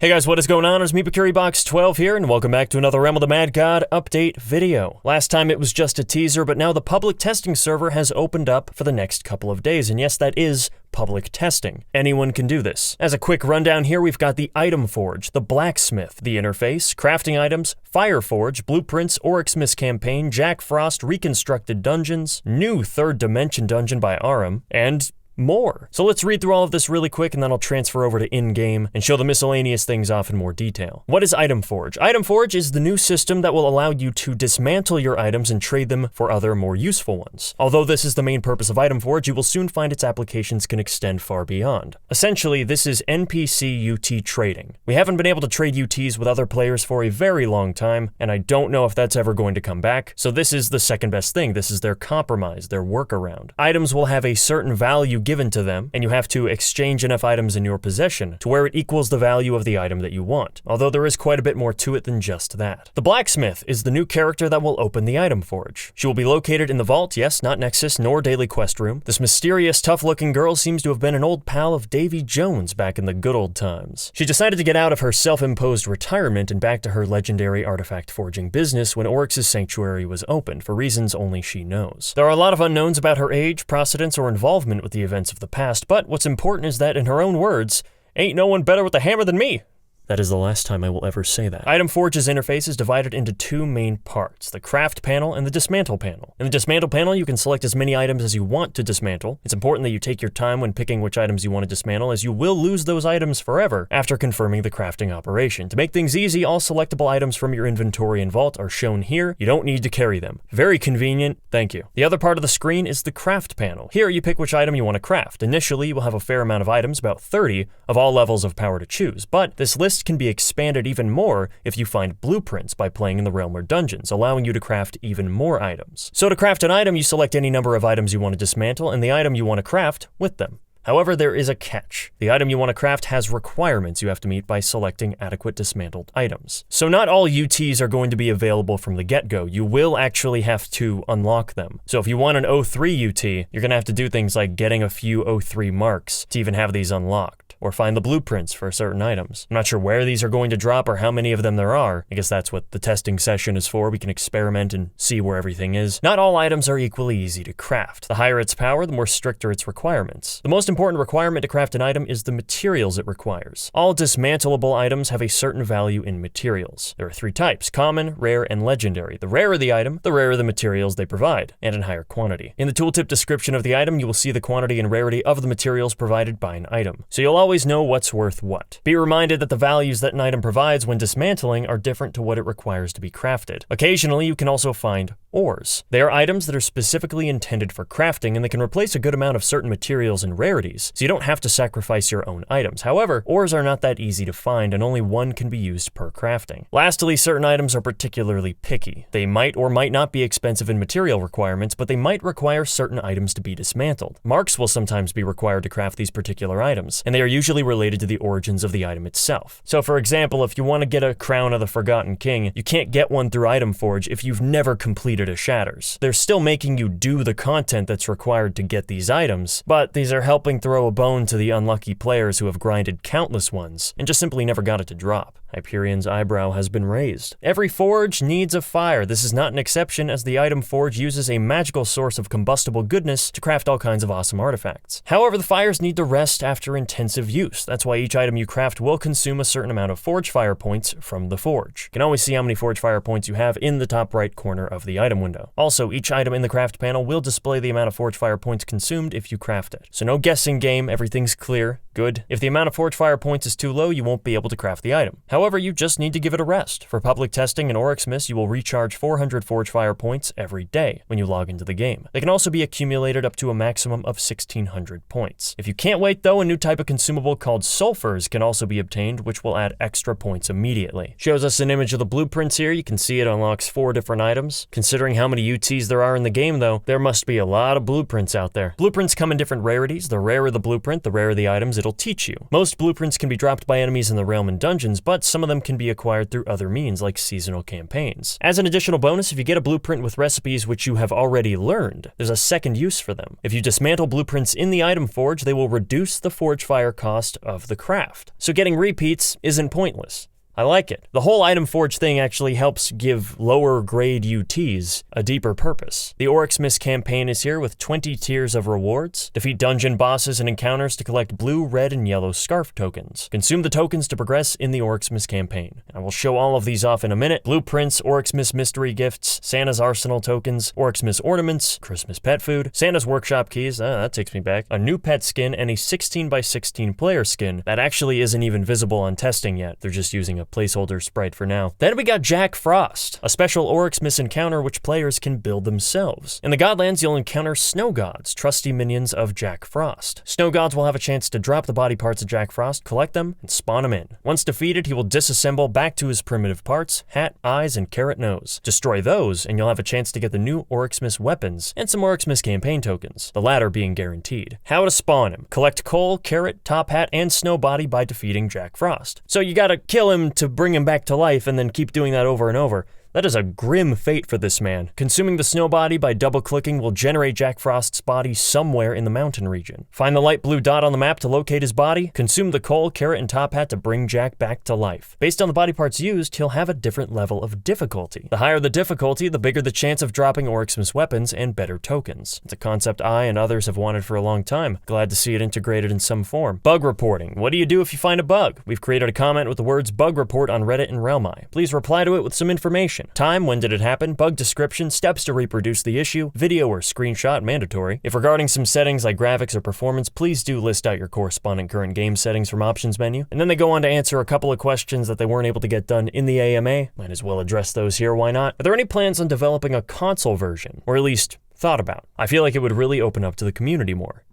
Hey guys, what is going on? It's me, BakuriBox12 here, and welcome back to another Realm of the Mad God update video. Last time it was just a teaser, but now the public testing server has opened up for the next couple of days, and yes, that is public testing. Anyone can do this. As a quick rundown here, we've got the Item Forge, the Blacksmith, the interface, crafting items, Fire Forge, blueprints, Oryxmas campaign, Jack Frost reconstructed dungeons, new third dimension dungeon by Aram, and more. So let's read through all of this really quick and then I'll transfer over to in-game and show the miscellaneous things off in more detail. What is Item Forge? Item Forge is the new system that will allow you to dismantle your items and trade them for other, more useful ones. Although this is the main purpose of Item Forge, you will soon find its applications can extend far beyond. Essentially, this is NPC UT trading. We haven't been able to trade UTs with other players for a very long time, and I don't know if that's ever going to come back, so this is the second best thing. This is their compromise, their workaround. Items will have a certain value given to them, and you have to exchange enough items in your possession to where it equals the value of the item that you want, although there is quite a bit more to it than just that. The Blacksmith is the new character that will open the Item Forge. She will be located in the Vault, yes, not Nexus nor Daily Quest Room. This mysterious, tough-looking girl seems to have been an old pal of Davy Jones back in the good old times. She decided to get out of her self-imposed retirement and back to her legendary artifact forging business when Oryx's sanctuary was opened, for reasons only she knows. There are a lot of unknowns about her age, procedence, or involvement with the events of the past, but what's important is that, in her own words, "Ain't no one better with a hammer than me." That is the last time I will ever say that. Item Forge's interface is divided into two main parts, the craft panel and the dismantle panel. In the dismantle panel, you can select as many items as you want to dismantle. It's important that you take your time when picking which items you want to dismantle, as you will lose those items forever after confirming the crafting operation. To make things easy, all selectable items from your inventory and vault are shown here. You don't need to carry them. Very convenient, thank you. The other part of the screen is the craft panel. Here you pick which item you want to craft. Initially, you will have a fair amount of items, about 30, of all levels of power to choose, but this list can be expanded even more if you find blueprints by playing in the realm or dungeons, allowing you to craft even more items. So to craft an item, you select any number of items you want to dismantle and the item you want to craft with them. However, there is a catch. The item you want to craft has requirements you have to meet by selecting adequate dismantled items. So not all UTs are going to be available from the get-go. You will actually have to unlock them. So if you want an 03 UT, you're going to have to do things like getting a few 03 marks to even have these unlocked, or find the blueprints for certain items. I'm not sure where these are going to drop or how many of them there are. I guess that's what the testing session is for. We can experiment and see where everything is. Not all items are equally easy to craft. The higher its power, the more stricter its requirements. The most important requirement to craft an item is the materials it requires. All dismantleable items have a certain value in materials. There are three types: common, rare, and legendary. The rarer the item, the rarer the materials they provide, and in higher quantity. In the tooltip description of the item, you will see the quantity and rarity of the materials provided by an item, so you'll always know what's worth what. Be reminded that the values that an item provides when dismantling are different to what it requires to be crafted. Occasionally, you can also find ores. They are items that are specifically intended for crafting, and they can replace a good amount of certain materials and rarities, so you don't have to sacrifice your own items. However, ores are not that easy to find, and only one can be used per crafting. Lastly, certain items are particularly picky. They might or might not be expensive in material requirements, but they might require certain items to be dismantled. Marks will sometimes be required to craft these particular items, and they are usually related to the origins of the item itself. So for example, if you want to get a Crown of the Forgotten King, you can't get one through Item Forge if you've never completed a Shatters. They're still making you do the content that's required to get these items, but these are helping throw a bone to the unlucky players who have grinded countless ones and just simply never got it to drop. Hyperion's eyebrow has been raised. Every forge needs a fire. This is not an exception, as the Item Forge uses a magical source of combustible goodness to craft all kinds of awesome artifacts. However, the fires need to rest after intensive use. That's why each item you craft will consume a certain amount of forge fire points from the forge. You can always see how many forge fire points you have in the top right corner of the item window. Also, each item in the craft panel will display the amount of forge fire points consumed if you craft it. So no guessing game, everything's clear. Good. If the amount of forge fire points is too low, you won't be able to craft the item. However, you just need to give it a rest. For public testing in Oryxmas, you will recharge 400 forge fire points every day when you log into the game. They can also be accumulated up to a maximum of 1,600 points. If you can't wait though, a new type of consumable called sulfurs can also be obtained, which will add extra points immediately. Shows us an image of the blueprints here. You can see it unlocks 4 different items. Considering how many UTs there are in the game though, there must be a lot of blueprints out there. Blueprints come in different rarities. The rarer the blueprint, the rarer the items it'll teach you. Most blueprints can be dropped by enemies in the realm and dungeons, but some of them can be acquired through other means like seasonal campaigns. As an additional bonus, if you get a blueprint with recipes which you have already learned, there's a second use for them. If you dismantle blueprints in the Item Forge, they will reduce the forge fire cost cost of the craft. So getting repeats isn't pointless. I like it. The whole item forge thing actually helps give lower grade UTs a deeper purpose. The Oryxmas campaign is here with 20 tiers of rewards. Defeat dungeon bosses and encounters to collect blue, red, and yellow scarf tokens. Consume the tokens to progress in the Oryxmas campaign. I will show all of these off in a minute. Blueprints, Oryxmas mystery gifts, Santa's arsenal tokens, Oryxmas ornaments, Christmas pet food, Santa's workshop keys, that takes me back, a new pet skin, and a 16x16 player skin that actually isn't even visible on testing yet. They're just using a placeholder sprite for now. Then we got Jack Frost, a special Oryxmas encounter which players can build themselves. In the Godlands, you'll encounter snow gods, trusty minions of Jack Frost. Snow gods will have a chance to drop the body parts of Jack Frost, collect them, and spawn him in. Once defeated, he will disassemble back to his primitive parts, hat, eyes, and carrot nose. Destroy those, and you'll have a chance to get the new Oryxmas weapons and some Oryxmas campaign tokens, the latter being guaranteed. How to spawn him. Collect coal, carrot, top hat, and snow body by defeating Jack Frost. So you gotta kill him to bring him back to life and then keep doing that over and over. That is a grim fate for this man. Consuming the snow body by double-clicking will generate Jack Frost's body somewhere in the mountain region. Find the light blue dot on the map to locate his body. Consume the coal, carrot, and top hat to bring Jack back to life. Based on the body parts used, he'll have a different level of difficulty. The higher the difficulty, the bigger the chance of dropping Oryxmas weapons and better tokens. It's a concept I and others have wanted for a long time. Glad to see it integrated in some form. Bug reporting. What do you do if you find a bug? We've created a comment with the words bug report on Reddit and Realmi. Please reply to it with some information. Time, when did it happen, bug description, steps to reproduce the issue, video or screenshot mandatory. If regarding some settings like graphics or performance, please do list out your corresponding current game settings from options menu. And then they go on to answer a couple of questions that they weren't able to get done in the AMA. Might as well address those here, why not? Are there any plans on developing a console version? Or at least thought about? I feel like it would really open up to the community more.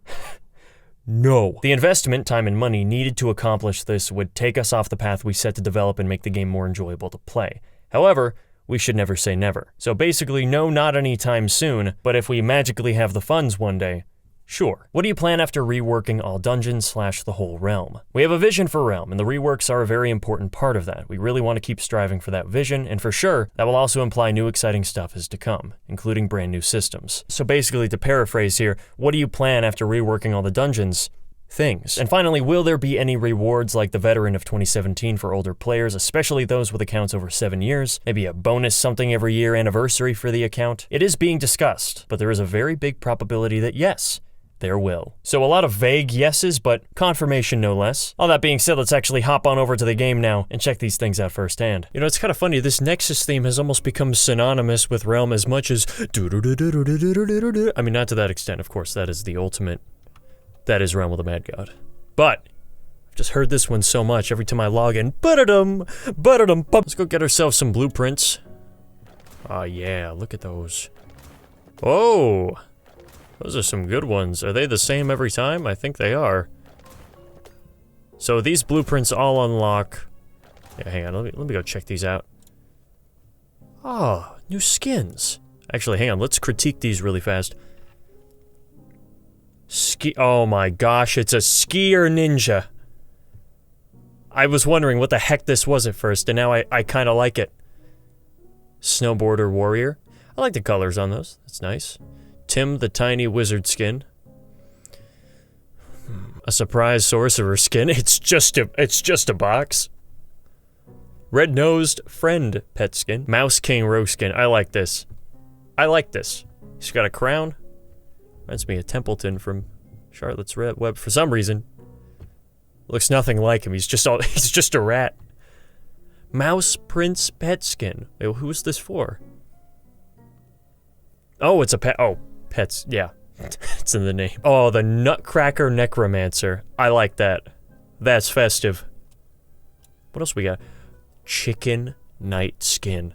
No. The investment, time and money needed to accomplish this would take us off the path we set to develop and make the game more enjoyable to play. However, we should never say never. So basically, no, not anytime soon, but if we magically have the funds one day, sure. What do you plan after reworking all dungeons / the whole realm? We have a vision for Realm, and the reworks are a very important part of that. We really want to keep striving for that vision, and for sure, that will also imply new exciting stuff is to come, including brand new systems. So basically, to paraphrase here, what do you plan after reworking all the dungeons? Things. And finally, will there be any rewards like the Veteran of 2017 for older players, especially those with accounts over 7 years? Maybe a bonus something every year anniversary for the account? It is being discussed, but there is a very big probability that yes, there will. So a lot of vague yeses, but confirmation no less. All that being said, let's actually hop on over to the game now and check these things out firsthand. You know, it's kind of funny, this Nexus theme has almost become synonymous with Realm as much as I mean, not to that extent, of course, that is the ultimate. That is Realm of the Mad God. But I've just heard this one so much every time I log in. Let's go get ourselves some blueprints. Oh yeah, look at those. Oh, those are some good ones. Are they the same every time? I think they are. So these blueprints all unlock. Yeah, hang on, let me go check these out. Oh, new skins. Actually, hang on, let's critique these really fast. Oh my gosh, it's a skier ninja. I was wondering what the heck this was at first, and now I kind of like it. Snowboarder warrior. I like the colors on those. That's nice. Tim the tiny wizard skin. A surprise sorcerer skin. It's just a box. Red-nosed friend pet skin. Mouse king rogue skin. I like this. I like this. He's got a crown. Reminds me of Templeton from Charlotte's Web for some reason. Looks nothing like him. He's just a rat. Mouse Prince pet skin. Wait, who's this for? Oh, it's a pet. Oh, pets. Yeah, it's in the name. Oh, the Nutcracker Necromancer. I like that. That's festive. What else we got? Chicken Knight skin.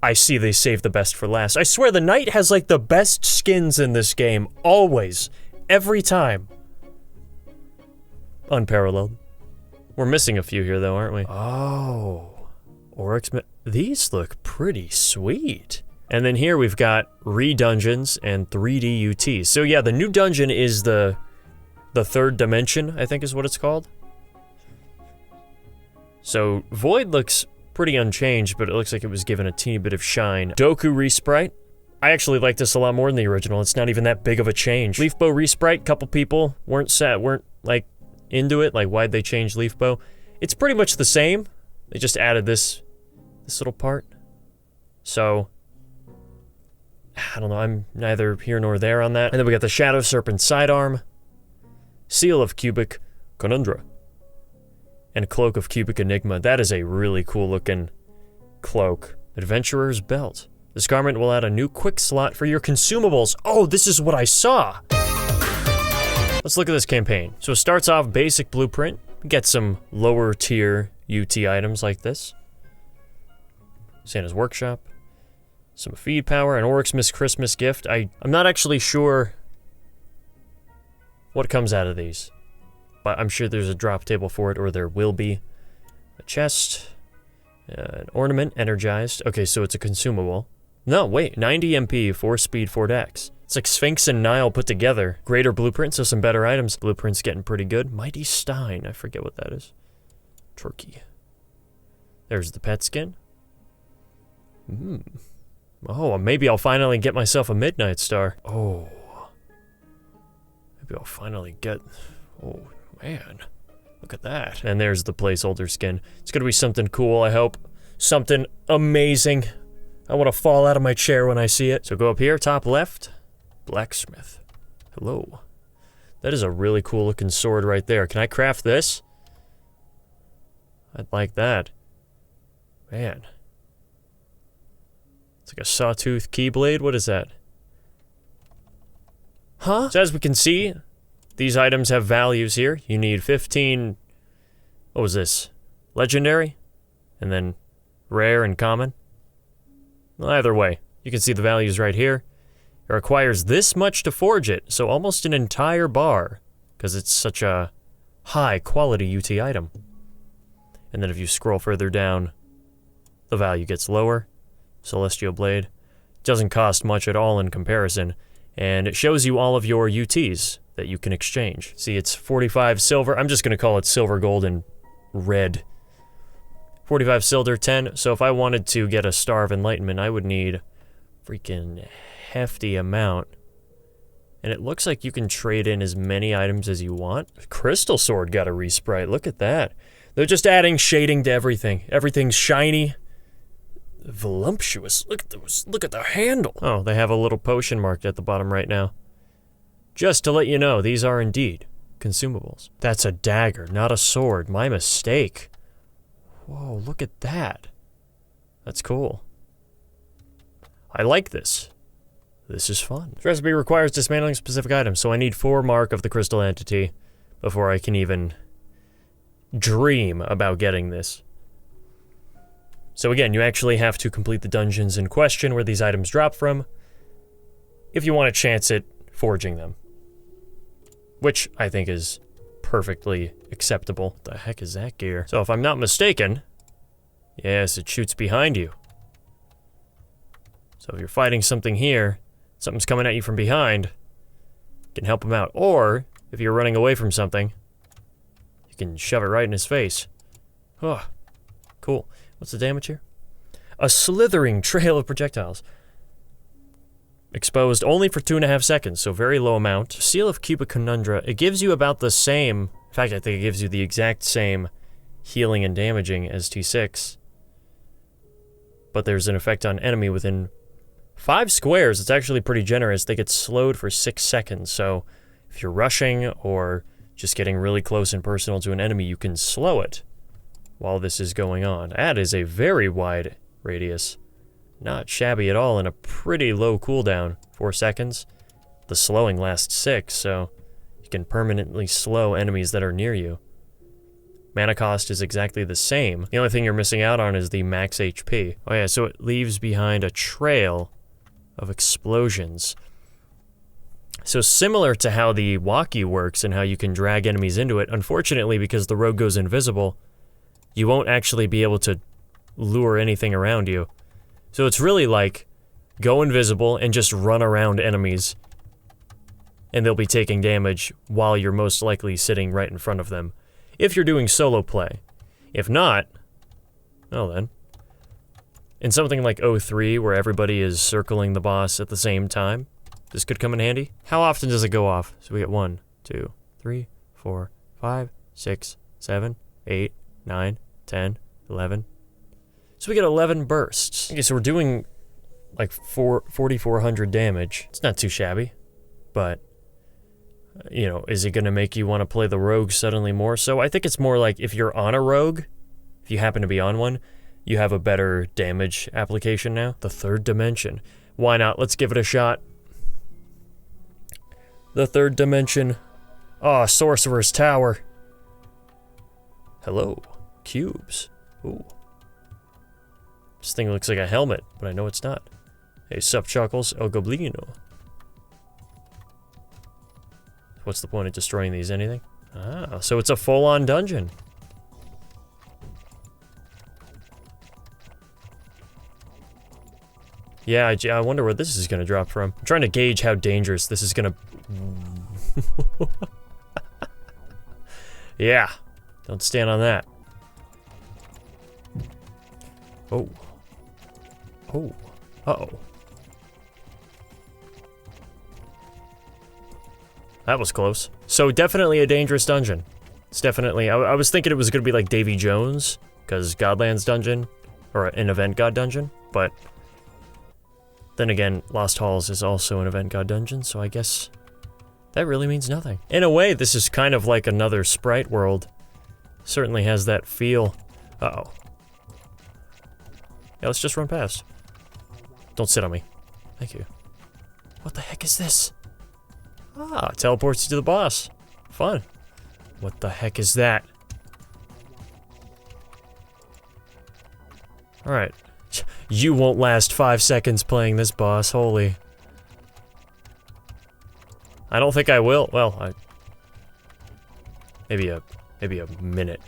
I see they saved the best for last. I swear the Knight has like the best skins in this game. Always. Every time. Unparalleled. We're missing a few here though, aren't we? Oh. Oryxmas. These look pretty sweet. And then here we've got re-dungeons and 3D UTs. So yeah, the new dungeon is the third dimension, I think is what it's called. So Void looks pretty unchanged, but it looks like it was given a teeny bit of shine. Doku Resprite. I actually like this a lot more than the original. It's not even that big of a change. Leaf bow resprite, couple people weren't like into it. Like, why'd they change leaf bow? It's pretty much the same. They just added this little part. So, I don't know, I'm neither here nor there on that. And then we got the Shadow Serpent sidearm, Seal of Cubic Conundra, and Cloak of Cubic Enigma. That is a really cool looking cloak. Adventurer's Belt. This garment will add a new quick slot for your consumables. Oh, this is what I saw! Let's look at this campaign. So it starts off basic blueprint. Get some lower tier UT items like this. Santa's Workshop. Some feed power, an Oryxmas Christmas gift. I'm not actually sure what comes out of these, but I'm sure there's a drop table for it, or there will be. A chest, an ornament, energized. Okay, so it's a consumable. No, wait, 90 MP, 4 speed, 4 dex. It's like Sphinx and Nile put together. Greater blueprint, so some better items. Blueprint's getting pretty good. Mighty Stein, I forget what that is. Turkey. There's the pet skin. Oh, maybe I'll finally get myself a Midnight Star. Oh. Maybe I'll finally get... Oh, man. Look at that. And there's the placeholder skin. It's gonna be something cool, I hope. Something amazing. I want to fall out of my chair when I see it. So go up here, top left. Blacksmith. Hello. That is a really cool looking sword right there. Can I craft this? I'd like that. Man. It's like a sawtooth keyblade. What is that? Huh? So as we can see, these items have values here. You need 15... What was this? Legendary? And then rare and common? Well, either way, you can see the values right here. It requires this much to forge it, so almost an entire bar, because it's such a high quality UT item. And then if you scroll further down, the value gets lower. Celestial Blade. Doesn't cost much at all in comparison, and it shows you all of your UTs that you can exchange. See, it's 45 silver. I'm just going to call it silver, gold, and red. 45 silver, 10. So if I wanted to get a Star of Enlightenment, I would need freaking hefty amount. And it looks like you can trade in as many items as you want. Crystal Sword got a resprite. Look at that. They're just adding shading to everything. Everything's shiny. Voluptuous. Look at those. Look at the handle. Oh, they have a little potion marked at the bottom right now. Just to let you know, these are indeed consumables. That's a dagger, not a sword. My mistake. Whoa, look at that. That's cool. I like this. This is fun. This recipe requires dismantling specific items, so I need 4 mark of the crystal entity before I can even dream about getting this. So again, you actually have to complete the dungeons in question where these items drop from if you want to chance at forging them. Which I think is perfectly acceptable. What the heck is that gear? So if I'm not mistaken, yes, it shoots behind you. So if you're fighting something here, something's coming at you from behind, you can help him out. Or, if you're running away from something, you can shove it right in his face. Oh, cool. What's the damage here? A slithering trail of projectiles. Exposed only for 2.5 seconds, so very low amount. Seal of Cubic Conundra. It gives you about the same... In fact, I think it gives you the exact same healing and damaging as T6. But there's an effect on enemy within 5 squares. It's actually pretty generous. They get slowed for 6 seconds, so if you're rushing or just getting really close and personal to an enemy, you can slow it while this is going on. That is a very wide radius. Not shabby at all, and a pretty low cooldown. 4 seconds. The slowing lasts 6, so you can permanently slow enemies that are near you. Mana cost is exactly the same. The only thing you're missing out on is the max HP. Oh yeah, so it leaves behind a trail of explosions. So similar to how the walkie works and how you can drag enemies into it, unfortunately, because the rogue goes invisible, you won't actually be able to lure anything around you. So it's really like, go invisible and just run around enemies, and they'll be taking damage while you're most likely sitting right in front of them. If you're doing solo play. If not, well then, In something like 03, where everybody is circling the boss at the same time, this could come in handy. How often does it go off? So we get 1, 2, 3, 4, 5, 6, 7, 8, 9, 10, 11. So we get 11 bursts. Okay, so we're doing like 4,400 damage. It's not too shabby, but you know, is it gonna make you want to play the rogue suddenly more so? I think it's more like if you're on a rogue, if you happen to be on one, you have a better damage application now. The third dimension. Why not? Let's give it a shot. The third dimension. Oh, Sorcerer's Tower. Hello. Cubes. Ooh. This thing looks like a helmet, but I know it's not. Hey, sup, Chuckles? El Goblino. What's the point of destroying these? Anything? Ah, so it's a full-on dungeon. Yeah, I wonder where this is gonna drop from. I'm trying to gauge how dangerous this is gonna... Yeah. Don't stand on that. Oh. Oh. Uh-oh. That was close. So definitely a dangerous dungeon. It's definitely... I was thinking it was gonna be like Davy Jones, because Godlands dungeon, or an event god dungeon, but... Then again, Lost Halls is also an event god dungeon, so I guess that really means nothing. In a way, this is kind of like another sprite world. Certainly has that feel. Uh-oh. Yeah, let's just run past. Don't sit on me. Thank you. What the heck is this? Ah, teleports you to the boss. Fun. What the heck is that? Alright. You won't last 5 seconds playing this boss, holy. I don't think I will. Well, maybe a minute.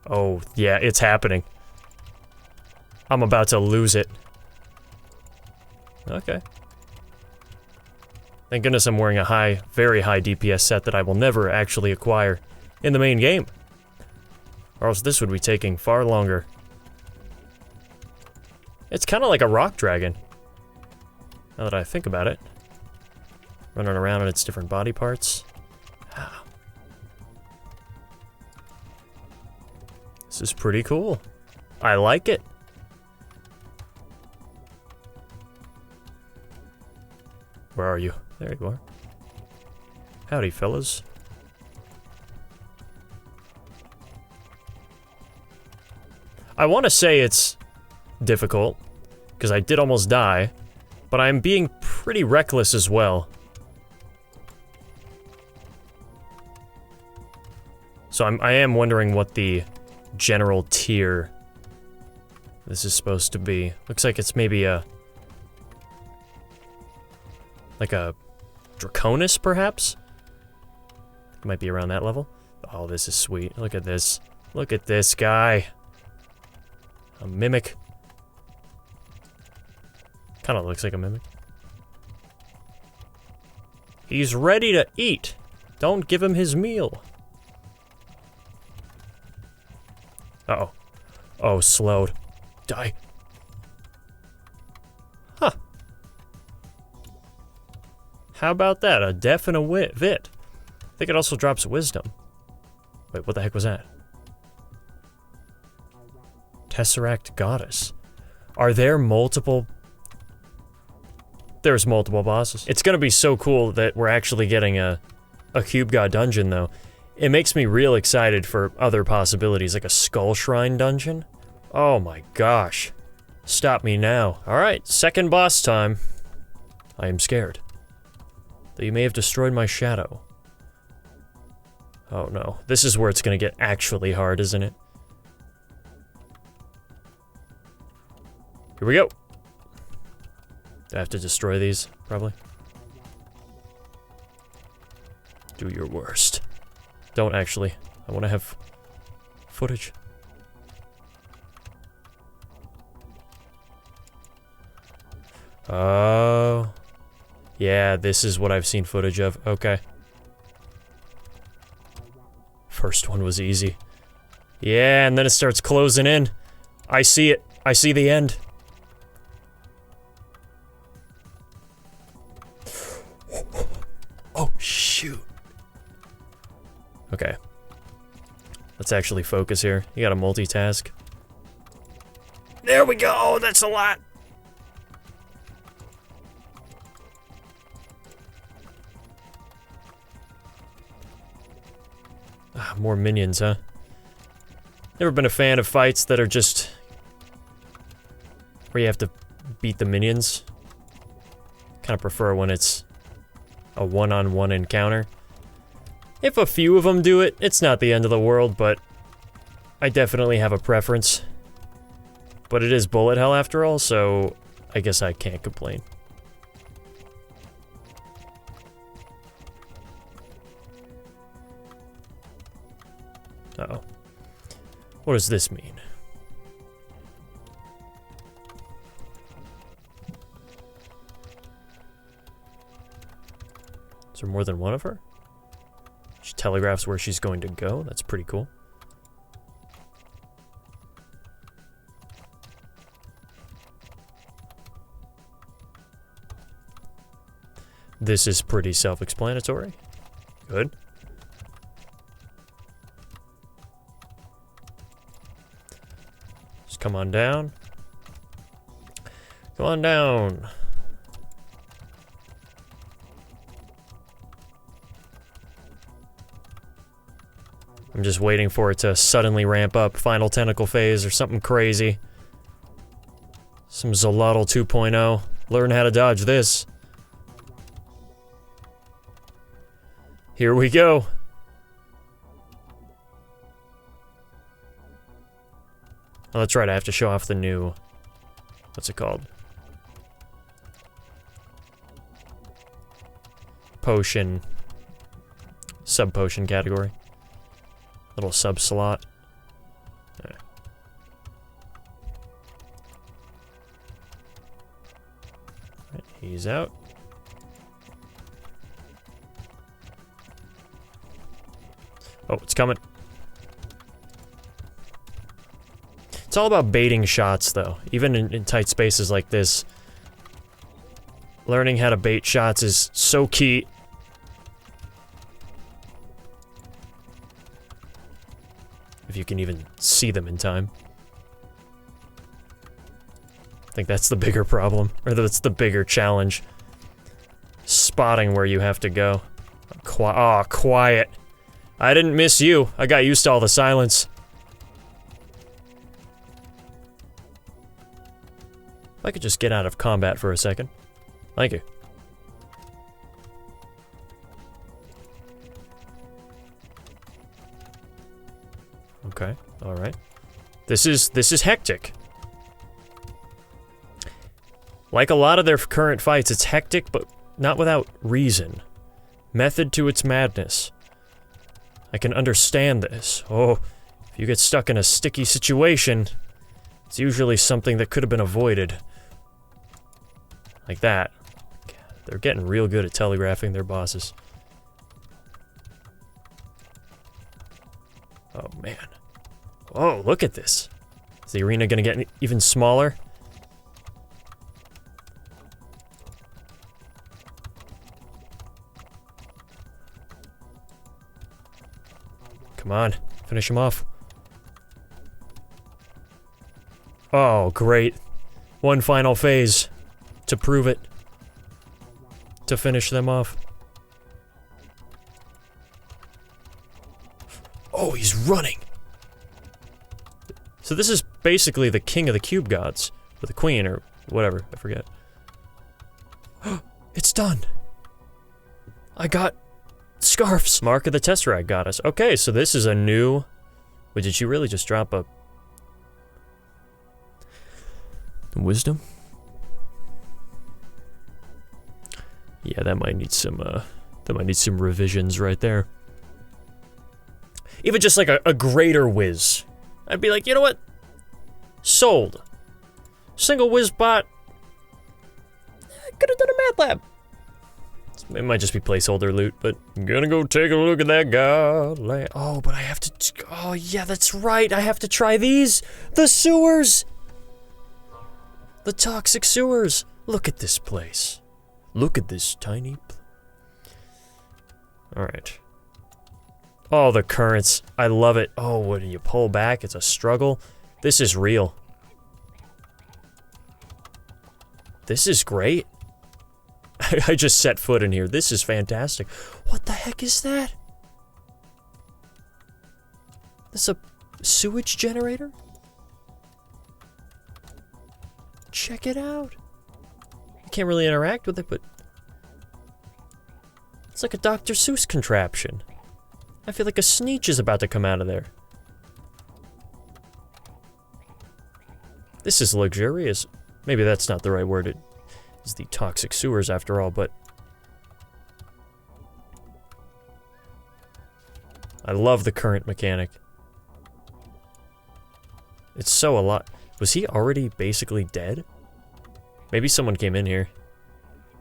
Oh, yeah, it's happening. I'm about to lose it. Okay. Thank goodness I'm wearing a very high DPS set that I will never actually acquire in the main game. Or else this would be taking far longer. It's kind of like a rock dragon. Now that I think about it. Running around in its different body parts. Ah. This is pretty cool. I like it. Where are you? There you are. Howdy, fellas. I want to say it's difficult, because I did almost die, but I'm being pretty reckless as well. So I am wondering what the general tier this is supposed to be. Looks like it's maybe like a Draconis, perhaps? It might be around that level. Oh, this is sweet. Look at this. Look at this guy. A mimic. Kind of looks like a mimic. He's ready to eat. Don't give him his meal. Uh-oh. Oh, slowed. Die. Huh. How about that? A deaf and a vit. I think it also drops wisdom. Wait, what the heck was that? Tesseract Goddess. Are there multiple... There's multiple bosses. It's gonna be so cool that we're actually getting a Cube God dungeon, though. It makes me real excited for other possibilities, like a Skull Shrine dungeon. Oh my gosh. Stop me now. Alright, second boss time. I am scared. Though you may have destroyed my shadow. Oh no. This is where it's gonna get actually hard, isn't it? Here we go. Do I have to destroy these, probably? Do your worst. Don't actually. I want to have footage. Oh. Yeah, this is what I've seen footage of. Okay. First one was easy. Yeah, and then it starts closing in. I see it. I see the end. Oh, shoot. Okay. Let's actually focus here. You gotta multitask. There we go! Oh, that's a lot! Ah, more minions, huh? Never been a fan of fights that are just... where you have to beat the minions. Kinda prefer when it's a one-on-one encounter. If a few of them do it, it's not the end of the world, but I definitely have a preference. But it is bullet hell after all, so I guess I can't complain. Uh-oh. What does this mean? Is there more than one of her? She telegraphs where she's going to go. That's pretty cool. This is pretty self-explanatory. Good. Just come on down. Come on down. I'm just waiting for it to suddenly ramp up. Final tentacle phase or something crazy. Some Zolotl 2.0. Learn how to dodge this. Here we go. Oh, that's right, I have to show off the new... what's it called? Potion. Sub-potion category. Little sub-slot. Right. Right, he's out. Oh, it's coming. It's all about baiting shots, though. Even in tight spaces like this. Learning how to bait shots is so key. If you can even see them in time. I think that's the bigger problem. Or that's the bigger challenge. Spotting where you have to go. Oh, quiet. I didn't miss you. I got used to all the silence. If I could just get out of combat for a second. Thank you. Okay, alright. This is hectic. Like a lot of their current fights, it's hectic, but not without reason. Method to its madness. I can understand this. Oh, if you get stuck in a sticky situation, it's usually something that could have been avoided. Like that. They're getting real good at telegraphing their bosses. Oh, man. Oh, look at this. Is the arena gonna get even smaller? Come on, finish him off. Oh, great. One final phase to prove it. To finish them off. Oh, he's running! So this is basically the king of the cube gods. Or the queen, or whatever, I forget. It's done! I got scarves! Mark of the Tesseract Goddess. Okay, so this is a new... Wait, did she really just drop a... Wisdom? Yeah, that might need some revisions right there. Even just like a greater whiz. I'd be like, you know what? Sold. Single whiz bot. Could have done a math lab. It might just be placeholder loot, but I'm gonna go take a look at that Godland. Oh, but I have to, oh yeah, that's right, I have to try these! The sewers! The toxic sewers! Look at this place. Look at this tiny... Alright. Oh, the currents. I love it. Oh, when you pull back, it's a struggle. This is real. This is great. I just set foot in here. This is fantastic. What the heck is that? This a sewage generator? Check it out. I can't really interact with it, but... It's like a Dr. Seuss contraption. I feel like a Sneetch is about to come out of there. This is luxurious. Maybe that's not the right word. It is the toxic sewers after all, but... I love the current mechanic. It's so a lot. Was he already basically dead? Maybe someone came in here.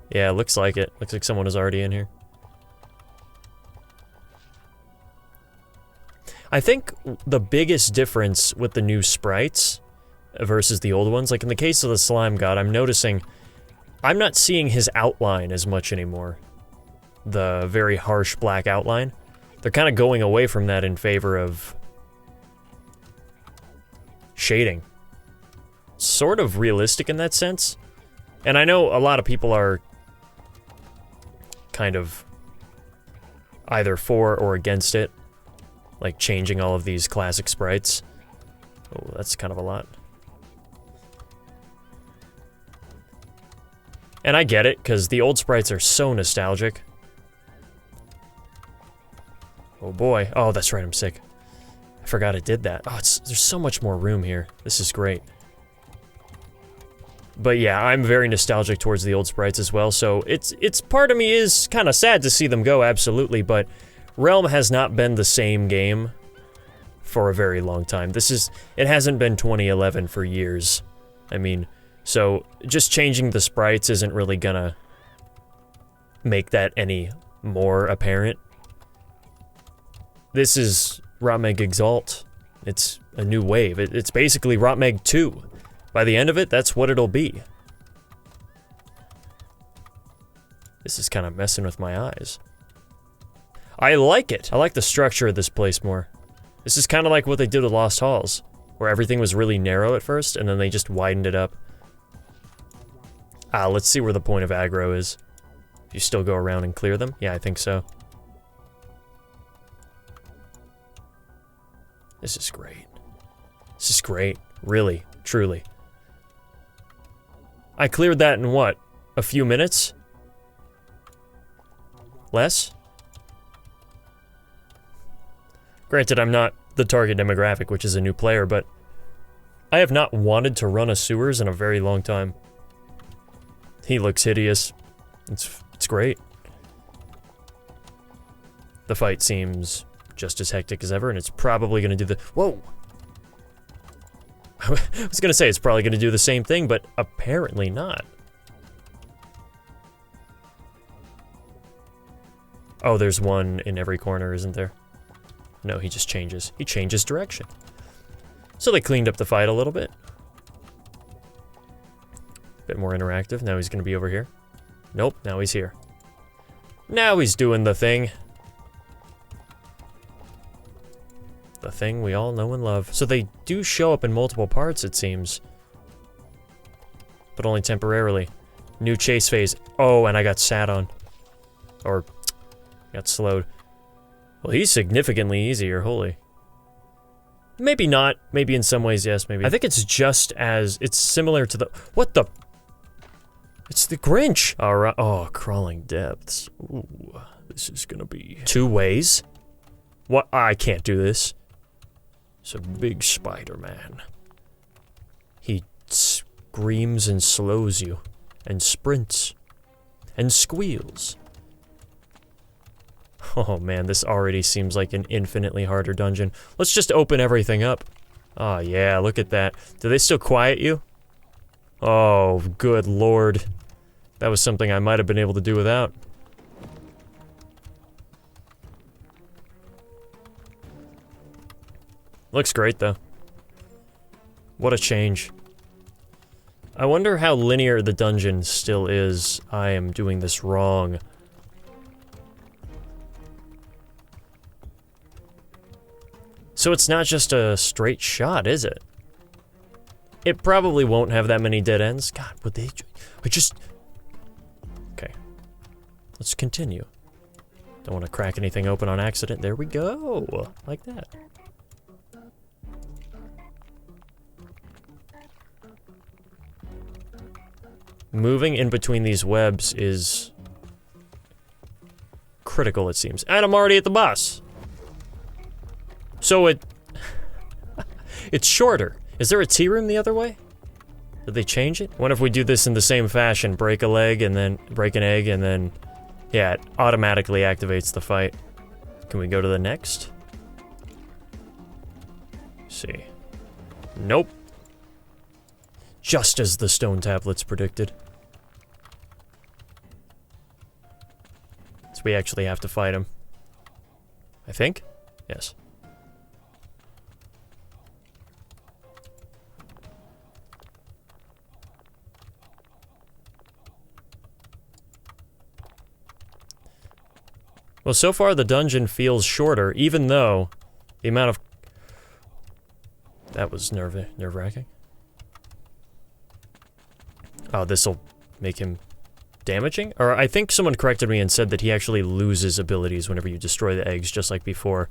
Yeah, looks like it. Looks like someone is already in here. I think the biggest difference with the new sprites versus the old ones, like in the case of the slime god, I'm noticing I'm not seeing his outline as much anymore. The very harsh black outline. They're kind of going away from that in favor of shading. Sort of realistic in that sense. And I know a lot of people are kind of either for or against it. Like changing all of these classic sprites. Oh, that's kind of a lot. And I get it, because the old sprites are so nostalgic. Oh boy. Oh, that's right, I'm sick. I forgot I did that. Oh, there's so much more room here. This is great. But yeah, I'm very nostalgic towards the old sprites as well, so it's part of me is kind of sad to see them go, absolutely, but Realm has not been the same game for a very long time. It hasn't been 2011 for years. I mean, so just changing the sprites isn't really gonna make that any more apparent. This is RotMG Exalt. It's a new wave. It's basically RotMG 2. By the end of it, that's what it'll be. This is kind of messing with my eyes. I like it. I like the structure of this place more. This is kind of like what they did with Lost Halls, where everything was really narrow at first, and then they just widened it up. Ah, let's see where the point of aggro is. You still go around and clear them? Yeah, I think so. This is great. This is great. Really, truly. I cleared that in what? A few minutes? Less? Granted, I'm not the target demographic, which is a new player, but I have not wanted to run a sewers in a very long time. He looks hideous. It's great. The fight seems just as hectic as ever, and it's probably gonna do the— whoa! I was gonna say it's probably gonna do the same thing, but apparently not. Oh, there's one in every corner, isn't there? No, he just changes. He changes direction. So they cleaned up the fight a little bit. Bit more interactive. Now he's gonna be over here. Nope, now he's here. Now he's doing the thing. The thing we all know and love. So they do show up in multiple parts, it seems. But only temporarily. New chase phase. Oh, and I got sat on. Or got slowed. Well, he's significantly easier, holy. Maybe not. Maybe in some ways, yes, maybe. I think it's just as... it's similar to the... what the... it's the Grinch! Alright. Oh, crawling depths. Ooh, this is gonna be... 2 ways? What? I can't do this. It's a big Spider-Man. He screams and slows you. And sprints. And squeals. Oh man, this already seems like an infinitely harder dungeon. Let's just open everything up. Oh yeah, look at that. Do they still quiet you? Oh, good lord. That was something I might have been able to do without. Looks great, though. What a change. I wonder how linear the dungeon still is. I am doing this wrong. So it's not just a straight shot, is it? It probably won't have that many dead ends. God, would they... I just... Okay. Let's continue. Don't want to crack anything open on accident. There we go. Like that. Moving in between these webs is... critical, it seems. And I'm already at the boss. So it... it's shorter. Is there a tea room the other way? Did they change it? What if we do this in the same fashion? Break a leg and then break an egg and then... yeah, it automatically activates the fight. Can we go to the next? Let's see. Nope. Just as the stone tablets predicted. So we actually have to fight him. I think? Yes. Well, so far the dungeon feels shorter, even though the amount of... That was nerve-wracking. Oh, this'll make him damaging? Or I think someone corrected me and said that he actually loses abilities whenever you destroy the eggs, just like before.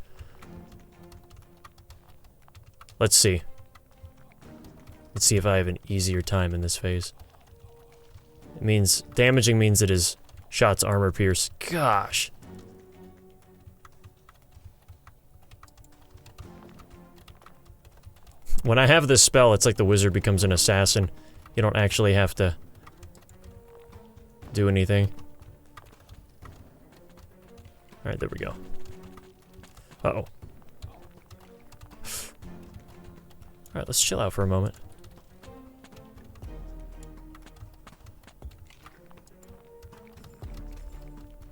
Let's see. Let's see if I have an easier time in this phase. It means... damaging means that his shots armor pierce. Gosh. When I have this spell, it's like the wizard becomes an assassin. You don't actually have to do anything. Alright, there we go. Uh-oh. Alright, let's chill out for a moment.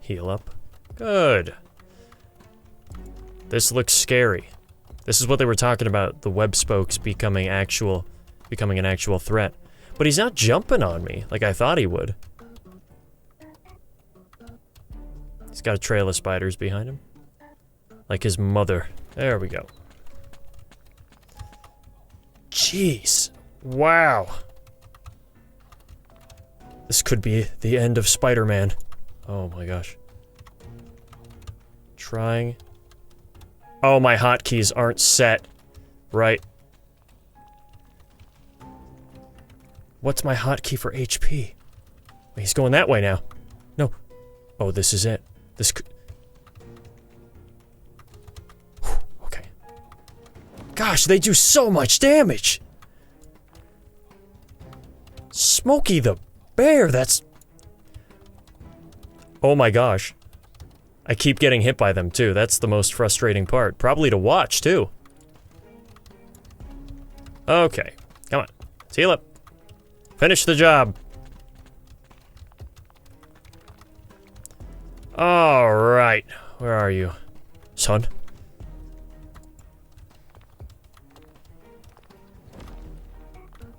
Heal up. Good. This looks scary. This is what they were talking about, the web spokes becoming an actual threat. But he's not jumping on me like I thought he would. He's got a trail of spiders behind him. Like his mother. There we go. Jeez. Wow. This could be the end of Spider-Man. Oh my gosh. Trying... Oh, my hotkeys aren't set. Right. What's my hotkey for HP? Wait, he's going that way now. No. Oh, this is it. This could... Whew, okay. Gosh, they do so much damage! Smokey the Bear, that's... Oh my gosh. I keep getting hit by them, too. That's the most frustrating part. Probably to watch, too. Okay. Come on. Heal up. Finish the job. Alright. Where are you, son?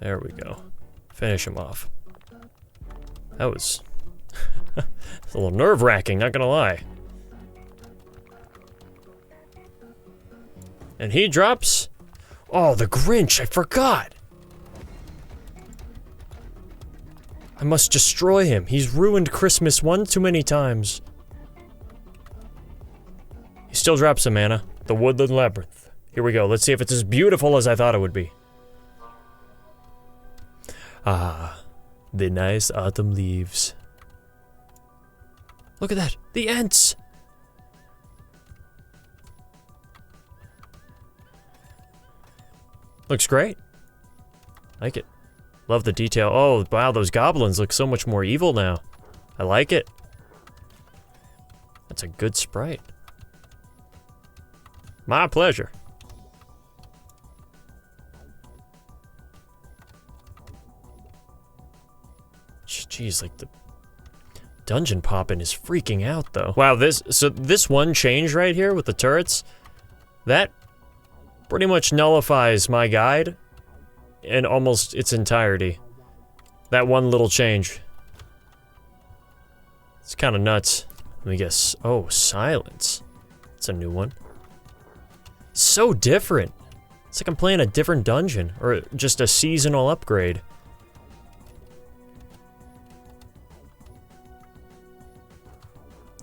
There we go. Finish him off. That was... it's a little nerve-wracking, not gonna lie. And he drops... Oh, the Grinch, I forgot! I must destroy him. He's ruined Christmas one too many times. He still drops some mana. The Woodland Labyrinth. Here we go. Let's see if it's as beautiful as I thought it would be. Ah, the nice autumn leaves. Look at that. The Ents! Looks great. Like it. Love the detail. Oh, wow, those goblins look so much more evil now. I like it. That's a good sprite. My pleasure. Jeez, like the dungeon poppin' is freaking out though. Wow, this one change right here with the turrets, that pretty much nullifies my guide in almost its entirety. That one little change. It's kind of nuts. Let me guess. Oh, silence. That's a new one. So different. It's like I'm playing a different dungeon, or just a seasonal upgrade.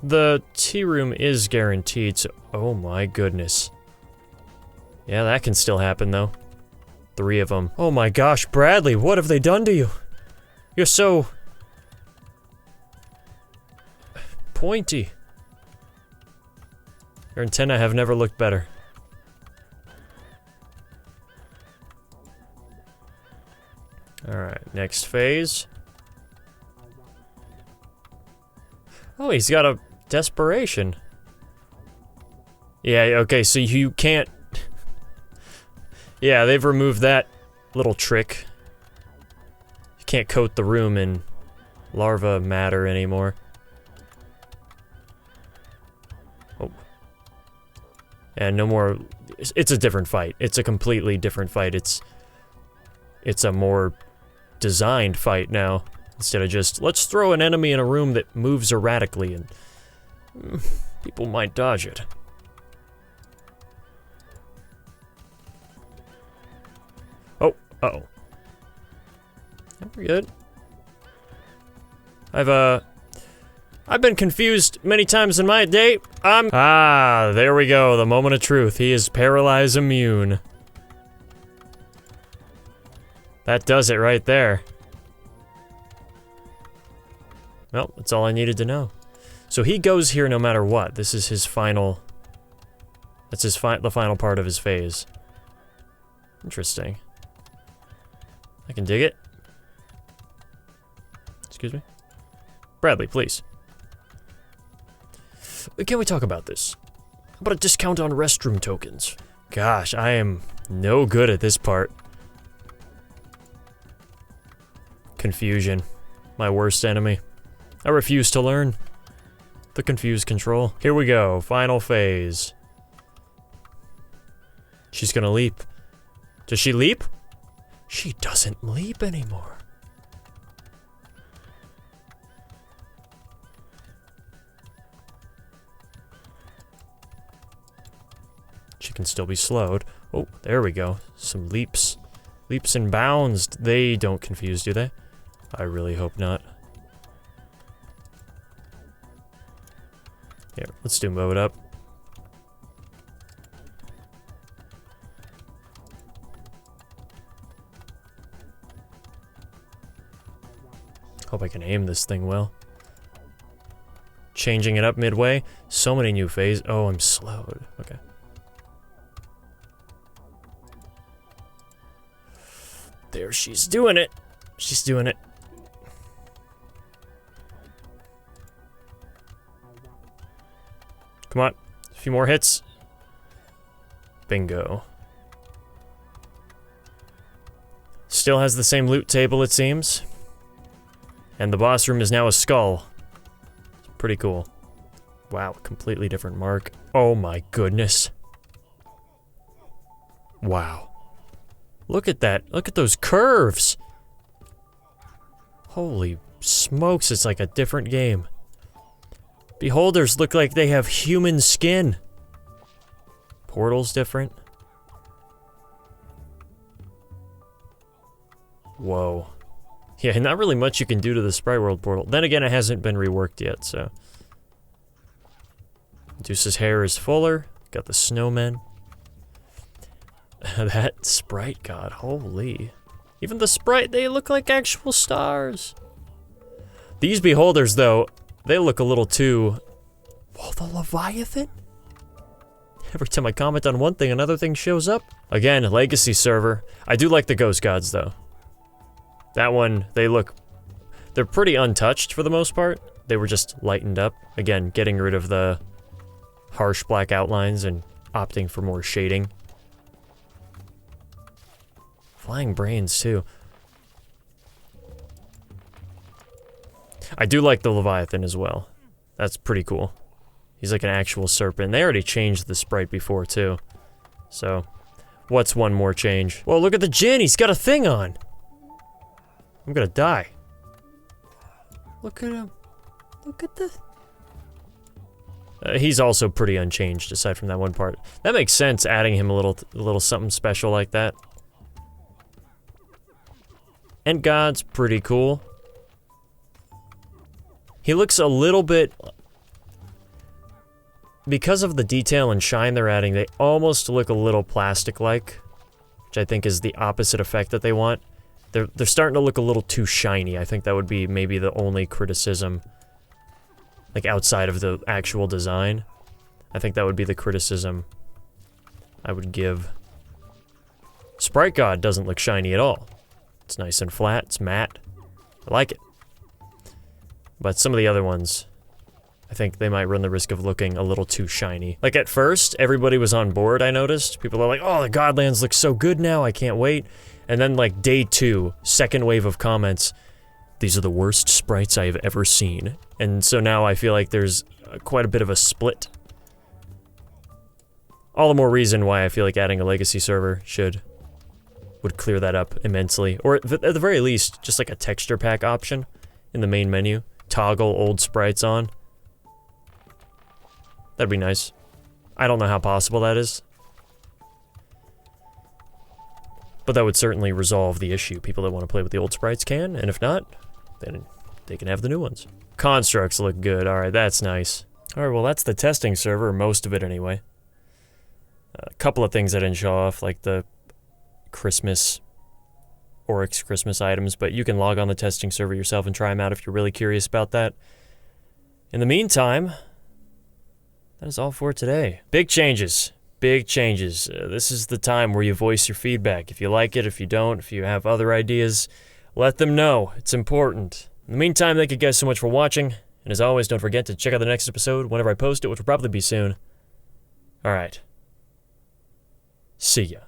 The tea room is guaranteed, so... Oh my goodness. Yeah, that can still happen, though. 3 of them. Oh my gosh, Bradley, what have they done to you? You're so... pointy. Your antennae have never looked better. Alright, next phase. Oh, he's got a desperation. Yeah, okay, so you can't... Yeah, they've removed that little trick. You can't coat the room in larva matter anymore. Oh. And no more... It's a different fight. It's a completely different fight. It's a more designed fight now. Instead of just, let's throw an enemy in a room that moves erratically and... people might dodge it. Oh, uh-oh. We're good. I've been confused many times in my day. Ah, there we go, the moment of truth. He is paralyzed immune. That does it right there. Well, that's all I needed to know. So he goes here no matter what. This is his final... That's his the final part of his phase. Interesting. I can dig it. Excuse me? Bradley, please. Can we talk about this? How about a discount on restroom tokens? Gosh, I am no good at this part. Confusion. My worst enemy. I refuse to learn. The confused control. Here we go, final phase. She's gonna leap. Does she leap? She doesn't leap anymore. She can still be slowed. Oh, there we go. Some leaps. Leaps and bounds. They don't confuse, do they? I really hope not. Here, let's do move it up. Hope I can aim this thing well. Changing it up midway. So many new phases. Oh, I'm slowed. Okay. There, she's doing it. She's doing it. Come on. A few more hits. Bingo. Still has the same loot table, it seems. And the boss room is now a skull. It's pretty cool. Wow, completely different mark. Oh my goodness. Wow. Look at that. Look at those curves. Holy smokes, it's like a different game. Beholders look like they have human skin. Portal's different. Whoa. Yeah, not really much you can do to the Sprite World portal. Then again, it hasn't been reworked yet, so. Deuce's hair is fuller. Got the snowmen. That sprite god, holy. Even the sprite, they look like actual stars. These beholders, though, they look a little too... Whoa, the Leviathan? Every time I comment on one thing, another thing shows up. Again, legacy server. I do like the ghost gods, though. That one, they look... They're pretty untouched for the most part. They were just lightened up. Again, getting rid of the harsh black outlines and opting for more shading. Flying brains, too. I do like the Leviathan as well. That's pretty cool. He's like an actual serpent. They already changed the sprite before, too. So, What's one more change? Whoa, look at the Jinn, he's got a thing on! I'm gonna die. Look at him. Look at this. He's also pretty unchanged, aside from that one part. That makes sense, adding him a little something special like that. And God's pretty cool. He looks a little bit... Because of the detail and shine they're adding, they almost look a little plastic-like, which I think is the opposite effect that they want. They're starting to look a little too shiny. I think that would be maybe the only criticism, like outside of the actual design. I think that would be the criticism I would give. Sprite God doesn't look shiny at all. It's nice and flat, it's matte. I like it. But some of the other ones, I think they might run the risk of looking a little too shiny. Like at first, everybody was on board, I noticed. People are like, oh, the Godlands look so good now, I can't wait. And then like day 2, second wave of comments, these are the worst sprites I have ever seen. And so now I feel like there's quite a bit of a split. All the more reason why I feel like adding a legacy server would clear that up immensely. Or at the very least, just like a texture pack option in the main menu. Toggle old sprites on. That'd be nice. I don't know how possible that is. But that would certainly resolve the issue. People that want to play with the old sprites can, and if not, then they can have the new ones. Constructs look good. Alright, that's nice. Alright, well that's the testing server, most of it anyway. A couple of things I didn't show off, like the Christmas, Oryx Christmas items, but you can log on the testing server yourself and try them out if you're really curious about that. In the meantime, that is all for today. Big changes. Big changes. This is the time where you voice your feedback. If you like it, if you don't, if you have other ideas, let them know. It's important. In the meantime, thank you guys so much for watching. And as always, don't forget to check out the next episode whenever I post it, which will probably be soon. Alright. See ya.